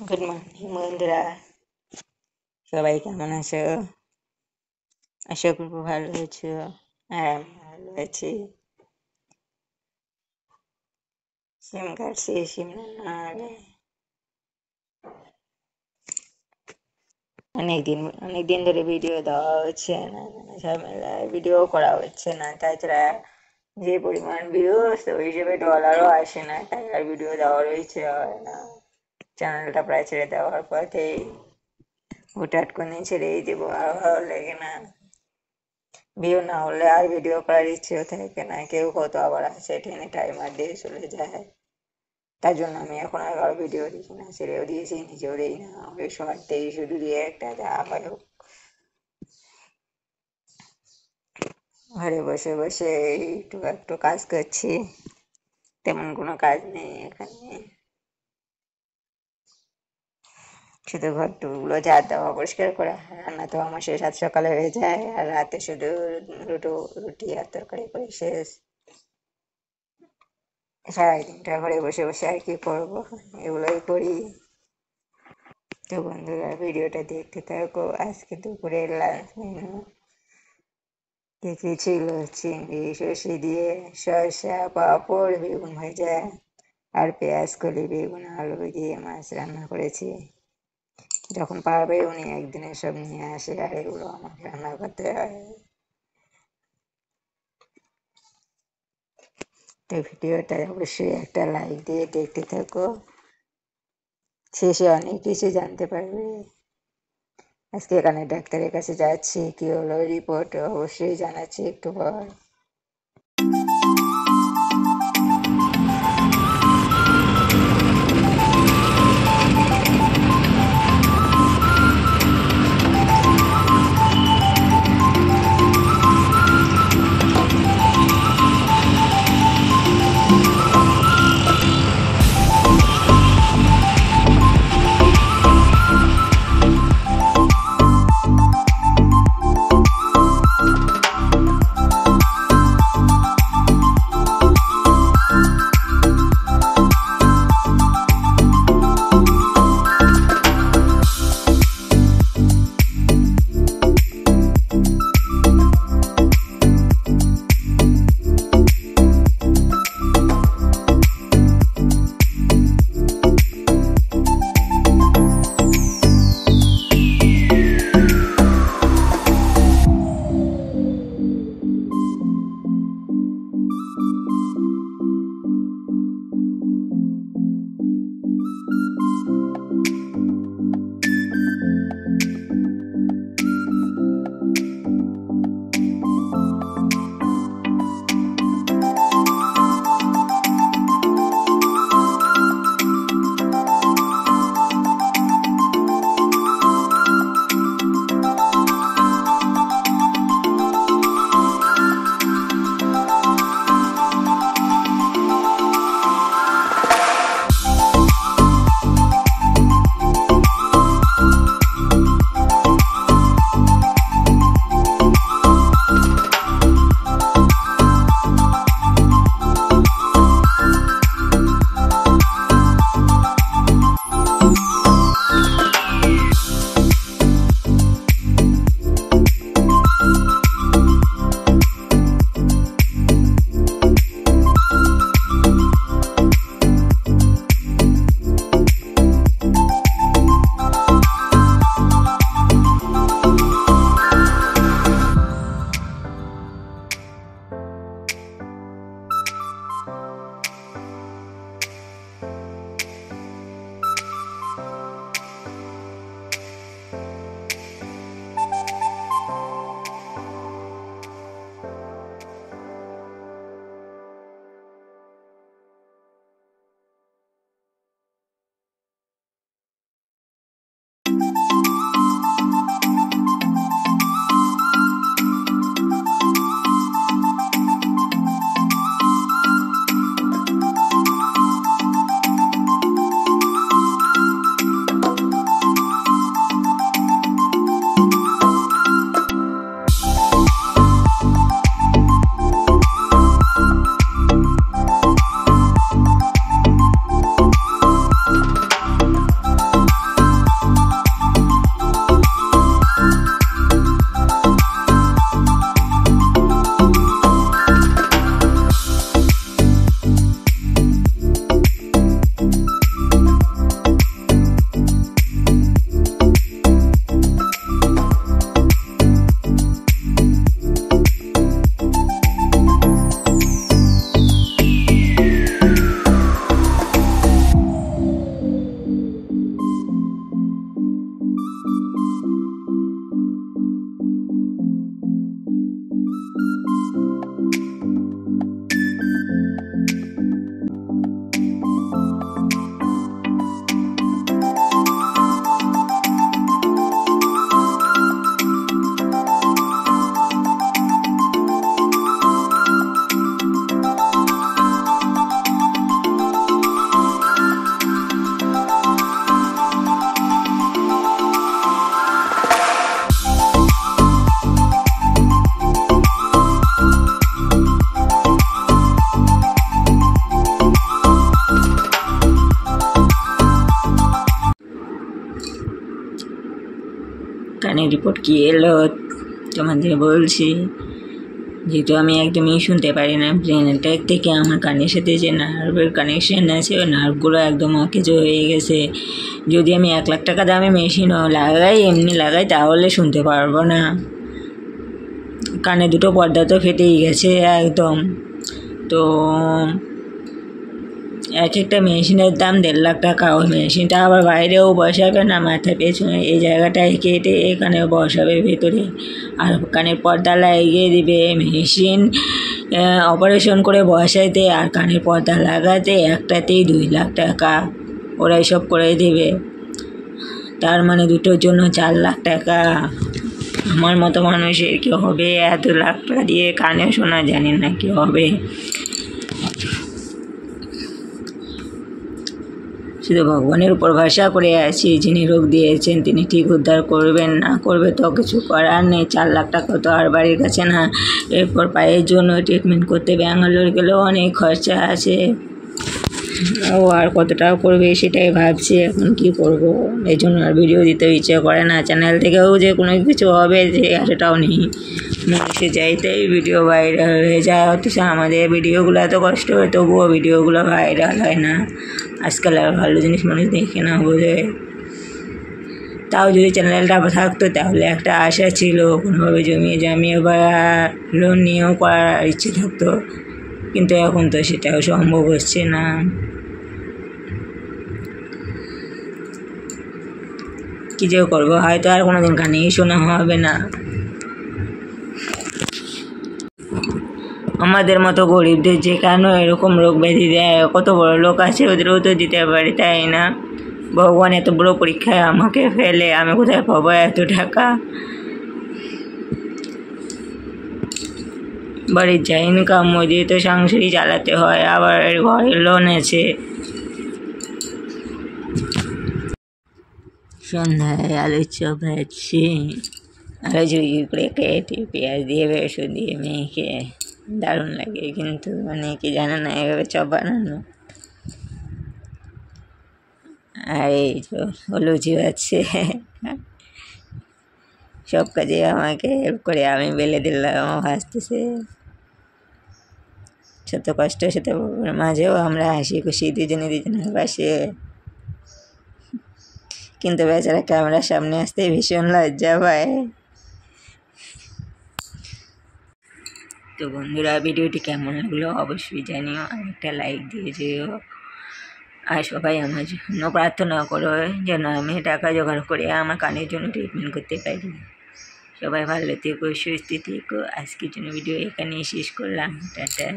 Good morning বন্ধুরা, সবাই কেমন আছো? আশা করবো ভালো আছো। আর আমি ভালো আছি। সিম কাটছি, সিম না হলে অনেকদিন ধরে ভিডিও দেওয়া হচ্ছে না, ঝামেলায় ভিডিও করা হচ্ছে না। তাছাড়া যে পরিমাণ ভিউজ, ওই হিসেবে ডলারও আসে না, তাই আর ভিডিও দেওয়ারও ইচ্ছে হয় না। চ্যানেলটা প্রায় ছেড়ে দেওয়ার পথেই হুটহাট করে ছেড়েই দেবো, আর ভালো লাগে না। ভিউ না হলে আর ভিডিও করার ইচ্ছেও থাকে না। কেউ কত আবার আছে টেনে টাইমার দিয়ে চলে যায়। তার জন্য আমি এখন আর কারো ভিডিও দেখি না, ছেড়েও দিয়েছি, নিজেও দিই না। ওই শর্টেই শুধু দিয়ে একটা যা হয় হোক। ঘরে বসে বসে একটু একটু কাজ করছি, তেমন কোনো কাজ নেই এখানে। শুধু ঘর টুকগুলো ঝাড় দেওয়া, পরিষ্কার করা, রান্না তো আমার শেষ, সাত সকালে হয়ে যায়। আর রাতে শুধু রুটি আর তরকারি করে শেষ। সারাদিনটা ঘরে বসে বসে আর কি করবো, এগুলোই করি। তো বন্ধুরা, ভিডিওটা দেখতে থাকো। আজকে দুপুরের লাঞ্চ মেনু কি কি ছিল: চিংড়ি সর্ষে দিয়ে, শসা, পাঁপড়, বেগুন ভাজা, আর পেঁয়াজ কলি, বেগুন আলু দিয়ে মাছ রান্না করেছি। যখন পারবে উনি একদিনে সব নিয়ে আসে, আর এগুলো আমাকে রান্না করতে হয়। তো ভিডিওটা অবশ্যই একটা লাইক দিয়ে দেখতে থাকো, শেষে অনেক কিছু জানতে পারবে। আজকে এখানে ডাক্তারের কাছে যাচ্ছি, কি হলো রিপোর্ট অবশ্যই জানাচ্ছি একটু পর। কানের রিপোর্ট কি এলো তোমাদের বলছি। যেহেতু আমি একদমই শুনতে পারি না, ব্রেনের থেকে আমার কানের সাথে যে নার্ভের কানেকশন আছে ওই নার্ভগুলো একদম অকেজো হয়ে গেছে। যদি আমি 1,00,000 টাকা দামে মেশিনও লাগাই, এমনি লাগাই, তাহলে শুনতে পারবো না। কানে দুটো পর্দা তো ফেটেই গেছে একদম। তো এক একটা মেশিনের দাম 1.5 লাখ টাকা। ওই মেশিনটা আবার বাইরেও বসাবে না, মাথার পেছনে এই জায়গাটায় কেটে এখানে বসাবে ভেতরে, আর কানের পর্দা লাগিয়ে দিবে। মেশিন অপারেশন করে বসাইতে আর কানের পর্দা লাগাতে একটাতেই 2 লাখ টাকা। ওরা এসব করে দেবে, তার মানে দুটোর জন্য 4 লাখ টাকা। আমার মতো মানুষের কি হবে? এত লাখ টাকা দিয়ে কানে শোনা, জানি না কি হবে। শুধু ভগবানের উপর ভরসা করে আছি, যিনি রোগ দিয়েছেন তিনি ঠিক উদ্ধার করবেন, না করবে তো কিছু করার নেই। 4 লাখ টাকা তো আর বাড়ির কাছে না। এরপর পায়ের জন্য ট্রিটমেন্ট করতে ব্যাঙ্গালোর গেলেও অনেক খরচা আছে। ও আর কত টাকা করবে সেটাই ভাবছি, এখন কি করব। এই জন্য আর ভিডিও দিতে ইচ্ছে করে না। চ্যানেল থেকেও যে কোনো কিছু হবে যে আশাটাও নেই। মানুষে চাইতেই ভিডিও ভাইরাল হয়ে যায়, অথচ আমাদের ভিডিওগুলো এত কষ্ট হয় তবুও ভিডিওগুলো ভাইরাল হয় না। আজকাল আর ভালো জিনিস মানুষ দেখে না বোঝে। তাও যদি চ্যানেলটা থাকতো তাহলে একটা আশা ছিল, কোনোভাবে জমিয়ে বা লোন নিয়েও করার ইচ্ছে থাকতো, কিন্তু এখন তো সেটাও সম্ভব হচ্ছে না। কি যে করবো, হয়তো আর কোনোদিন কানেই শোনা হবে না। আমাদের মতো গরিবদের যে কেন এরকম রোগ ব্যাধি দেয়, কত বড় লোক আছে ওদেরও তো দিতে পারে, তাই না? ভগবান এত বড় পরীক্ষায় আমাকে ফেলে, আমি কোথায় পাবো এত টাকা? বাড়ির যা ইনকাম ওই দিয়ে তো সংসারই চালাতে হয়, আবার ঘরের লোন আছে। সন্ধ্যায় আলুর চপ ভাজছি, আলু ঝুড়ি করে কেটে পেঁয়াজ দিয়ে বেসন দিয়ে মেখে দারুণ লাগে, কিন্তু অনেকে জানে না এভাবে চপ বানানো। আর এই লুচি আছে, সব কাজে আমাকে হেল্প করে, আমি বেলে দিলাম ভাজতেছে। শত কষ্ট শত মাঝেও আমরা হাসি খুশি দুজনের পাশে। কিন্তু বেচারা ক্যামেরার সামনে আসতে ভীষণ লজ্জা পায়। তো বন্ধুরা, ভিডিওটি কেমন লাগলো অবশ্যই জানিও, আর একটা লাইক দিয়ে যেও। আর সবাই আমার জন্য প্রার্থনা করো যেন আমি টাকা জোগাড় করে আমার কানের জন্য ট্রিটমেন্ট করতে পারি। সবাই ভালো থেকো, সুস্থ থেকো। আজকের জন্য ভিডিও এখানেই শেষ করলাম। টাটা।